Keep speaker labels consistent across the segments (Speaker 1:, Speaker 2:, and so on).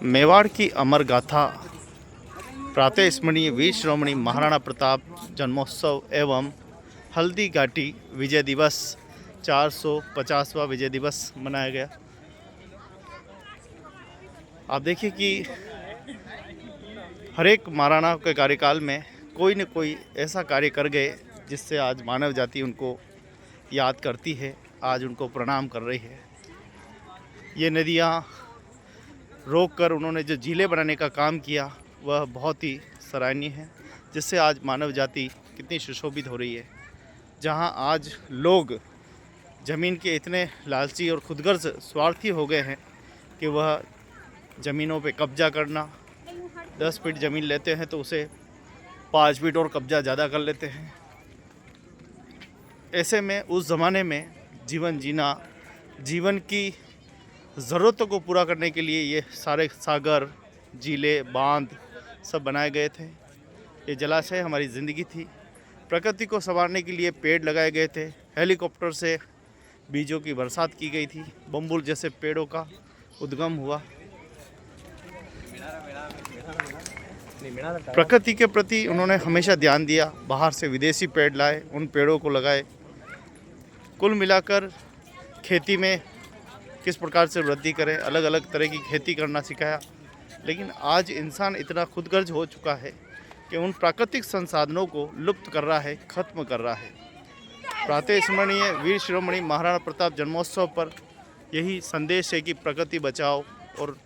Speaker 1: मेवाड़ की अमर गाथा प्रातः स्मरणीय वीर शिरोमणि महाराणा प्रताप जन्मोत्सव एवं हल्दी घाटी विजय दिवस 450वां विजय दिवस मनाया गया। आप देखिए कि हर एक महाराणा के कार्यकाल में कोई न कोई ऐसा कार्य कर गए जिससे आज मानव जाति उनको याद करती है, आज उनको प्रणाम कर रही है। ये नदियाँ रोक कर उन्होंने जो झीलें बनाने का काम किया वह बहुत ही सराहनीय है, जिससे आज मानव जाति कितनी सुशोभित हो रही है। जहाँ आज लोग ज़मीन के इतने लालची और खुदगर्ज स्वार्थी हो गए हैं कि वह ज़मीनों पे कब्जा करना, 10 फीट ज़मीन लेते हैं तो उसे 5 फीट और कब्जा ज़्यादा कर लेते हैं। ऐसे में उस ज़माने में जीवन जीना, जीवन की ज़रूरतों को पूरा करने के लिए ये सारे सागर, झीलें, बांध सब बनाए गए थे। ये जलाशय हमारी ज़िंदगी थी। प्रकृति को संवारने के लिए पेड़ लगाए गए थे। हेलीकॉप्टर से बीजों की बरसात की गई थी। बम्बुल जैसे पेड़ों का उद्गम हुआ। प्रकृति के प्रति उन्होंने हमेशा ध्यान दिया। बाहर से विदेशी पेड़ लाए, उन पेड़ों को लगाए। कुल मिलाकर खेती में किस प्रकार से वृद्धि करें, अलग अलग तरह की खेती करना सिखाया। लेकिन आज इंसान इतना खुदगर्ज हो चुका है कि उन प्राकृतिक संसाधनों को लुप्त कर रहा है, खत्म कर रहा है। प्रातः स्मरणीय वीर शिरोमणि महाराणा प्रताप जन्मोत्सव पर यही संदेश है कि प्रकृति बचाओ। और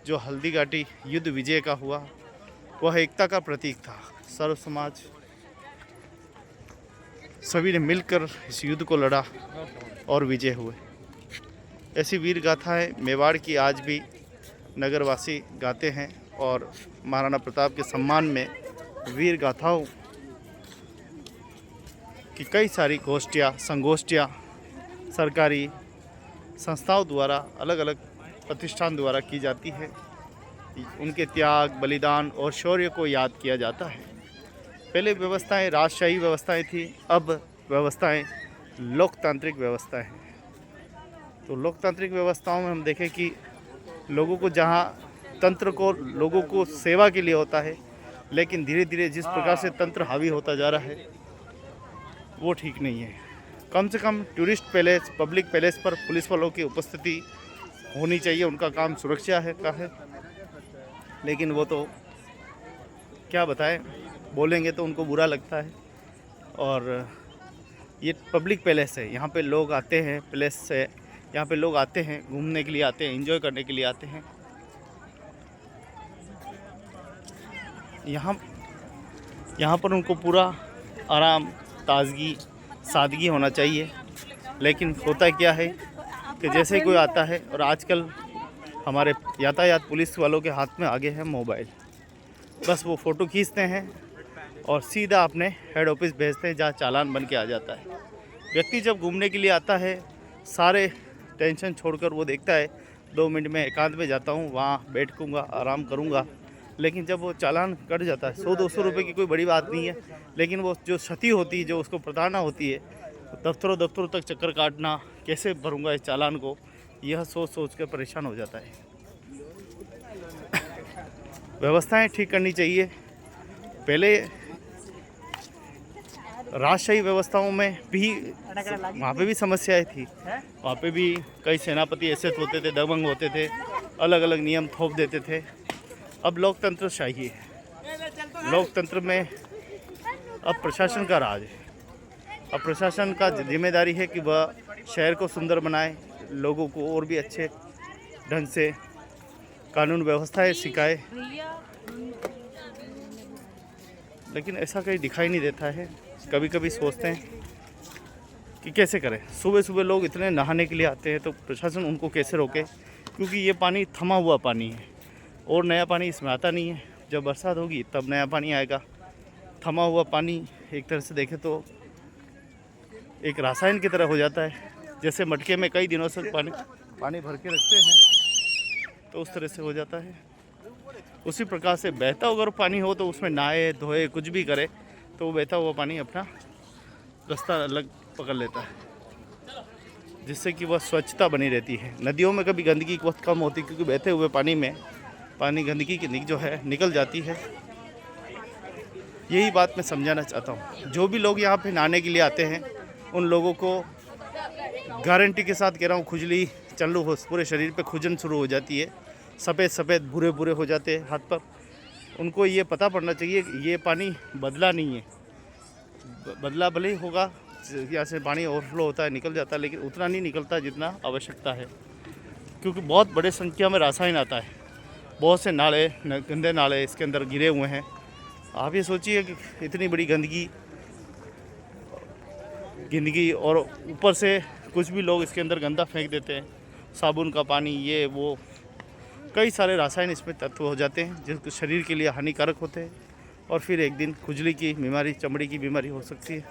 Speaker 1: जो हल्दी घाटी युद्ध विजय का हुआ वह एकता का प्रतीक था। सर्व समाज सभी ने मिलकर इस युद्ध को लड़ा और विजय हुए। ऐसी वीर गाथाएँ मेवाड़ की आज भी नगरवासी गाते हैं और महाराणा प्रताप के सम्मान में वीर गाथाओं की कई सारी गोष्ठियाँ, संगोष्ठियाँ सरकारी संस्थाओं द्वारा, अलग अलग प्रतिष्ठान द्वारा की जाती है। उनके त्याग, बलिदान और शौर्य को याद किया जाता है। पहले व्यवस्थाएं राजशाही व्यवस्थाएं थी, अब व्यवस्थाएं लोकतांत्रिक व्यवस्थाएं हैं। तो लोकतांत्रिक व्यवस्थाओं में हम देखें कि लोगों को जहां तंत्र को लोगों को सेवा के लिए होता है, लेकिन धीरे धीरे जिस प्रकार से तंत्र हावी होता जा रहा है वो ठीक नहीं है। कम से कम टूरिस्ट पैलेस, पब्लिक पैलेस पर पुलिस वालों की उपस्थिति होनी चाहिए। उनका काम सुरक्षा है, लेकिन वो तो क्या बताएं, बोलेंगे तो उनको बुरा लगता है। और ये पब्लिक पैलेस है, यहाँ पे लोग आते हैं, पैलेस से यहाँ पे लोग आते हैं, घूमने के लिए आते हैं, एंजॉय करने के लिए आते हैं। यहाँ पर उनको पूरा आराम, ताजगी, सादगी होना चाहिए। लेकिन होता क्या है कि जैसे ही कोई आता है, और आजकल हमारे यातायात पुलिस वालों के हाथ में आगे है मोबाइल, बस वो फ़ोटो खींचते हैं और सीधा अपने हेड ऑफिस भेजते हैं, जहाँ चालान बन के आ जाता है। व्यक्ति जब घूमने के लिए आता है, सारे टेंशन छोड़कर वो देखता है 2 मिनट में एकांत में जाता हूँ, वहाँ बैठूँगा, आराम करूँगा। लेकिन जब वो चालान कट जाता है, 100-200 रुपये की कोई बड़ी बात नहीं है, लेकिन वो जो क्षति होती है, जो उसको प्रताड़ना होती है, दफ्तरों तक चक्कर काटना, कैसे भरूँगा इस चालान को, यह सोच के परेशान हो जाता है। व्यवस्थाएं ठीक करनी चाहिए। पहले राजशाही व्यवस्थाओं में भी वहाँ पे भी समस्याएं थी। वहाँ पे भी कई सेनापति ऐसे होते थे, दबंग होते थे, अलग अलग नियम थोप देते थे। अब लोकतंत्र शाही है। लोकतंत्र में अब प्रशासन का राज है। अब प्रशासन का जिम्मेदारी है कि वह शहर को सुंदर बनाए, लोगों को और भी अच्छे ढंग से कानून व्यवस्थाएं सिखाए। लेकिन ऐसा कहीं दिखाई नहीं देता है। कभी कभी सोचते हैं कि कैसे करें। सुबह सुबह लोग इतने नहाने के लिए आते हैं, तो प्रशासन उनको कैसे रोके, क्योंकि ये पानी थमा हुआ पानी है और नया पानी इसमें आता नहीं है। जब बरसात होगी तब नया पानी आएगा। थमा हुआ पानी एक तरह से देखें तो एक रसायन की तरह हो जाता है। जैसे मटके में कई दिनों से पानी भर के रखते हैं, तो उस तरह से हो जाता है। उसी प्रकार से बहता अगर पानी हो तो उसमें नहाए धोए कुछ भी करे, तो वो बहता हुआ पानी अपना रास्ता अलग पकड़ लेता है, जिससे कि वह स्वच्छता बनी रहती है। नदियों में कभी गंदगी बहुत कम होती, क्योंकि बहते हुए पानी में पानी गंदगी की जो है निकल जाती है। यही बात मैं समझाना चाहता हूँ। जो भी लोग यहाँ पे नहाने के लिए आते हैं उन लोगों को गारंटी के साथ कह रहा हूँ, खुजली चालू हो, पूरे शरीर पे खुजन शुरू हो जाती है, सफ़ेद सफ़ेद भूरे भूरे हो जाते हैं हाथ पर। उनको ये पता पड़ना चाहिए कि ये पानी बदला नहीं है। बदला भले ही होगा, यहाँ से पानी ओवरफ्लो होता है, निकल जाता है, लेकिन उतना नहीं निकलता जितना आवश्यकता है, क्योंकि बहुत बड़े संख्या में रासायन आता है। बहुत से नाले, गंदे नाले इसके अंदर गिरे हुए हैं। आप ये सोचिए कि इतनी बड़ी गंदगी और ऊपर से कुछ भी लोग इसके अंदर गंदा फेंक देते हैं, साबुन का पानी, ये वो, कई सारे रासायन इसमें तत्व हो जाते हैं जो शरीर के लिए हानिकारक होते हैं, और फिर एक दिन खुजली की बीमारी, चमड़ी की बीमारी हो सकती है।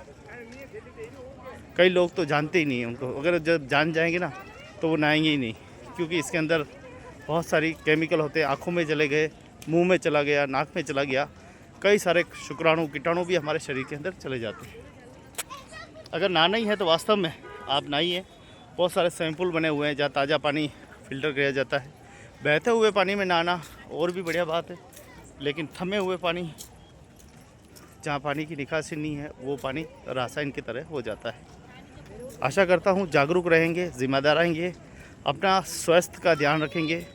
Speaker 1: कई लोग तो जानते ही नहीं हैं उनको, अगर जब जान जाएंगे ना तो वो नहाएंगे ही नहीं, क्योंकि इसके अंदर बहुत सारी केमिकल होते हैं। आँखों में चले गए, मुंह में चला गया, नाक में चला गया, कई सारे शुक्राणु कीटाणु भी हमारे शरीर के अंदर चले जाते हैं। अगर नहाना ही है तो वास्तव में आप नहाइए। बहुत सारे स्विमिंग पूल बने हुए हैं जहाँ ताज़ा पानी फ़िल्टर किया जाता है। बहते हुए पानी में नहाना और भी बढ़िया बात है, लेकिन थमे हुए पानी, जहाँ पानी की निकासी नहीं है, वो पानी रासायन की तरह हो जाता है। आशा करता हूँ जागरूक रहेंगे, जिम्मेदार रहेंगे, अपना स्वास्थ्य का ध्यान रखेंगे।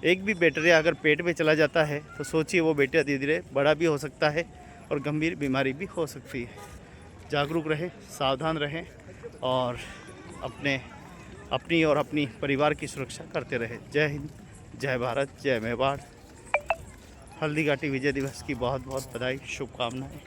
Speaker 1: एक भी बैक्टीरिया अगर पेट में चला जाता है तो सोचिए वो बैक्टीरिया धीरे धीरे बड़ा भी हो सकता है और गंभीर बीमारी भी हो सकती है। जागरूक रहें, सावधान रहें और अपनी और अपनी परिवार की सुरक्षा करते रहें। जय हिंद, जय भारत, जय मेवाड़। हल्दीघाटी विजय दिवस की बहुत बहुत बधाई, शुभकामनाएं।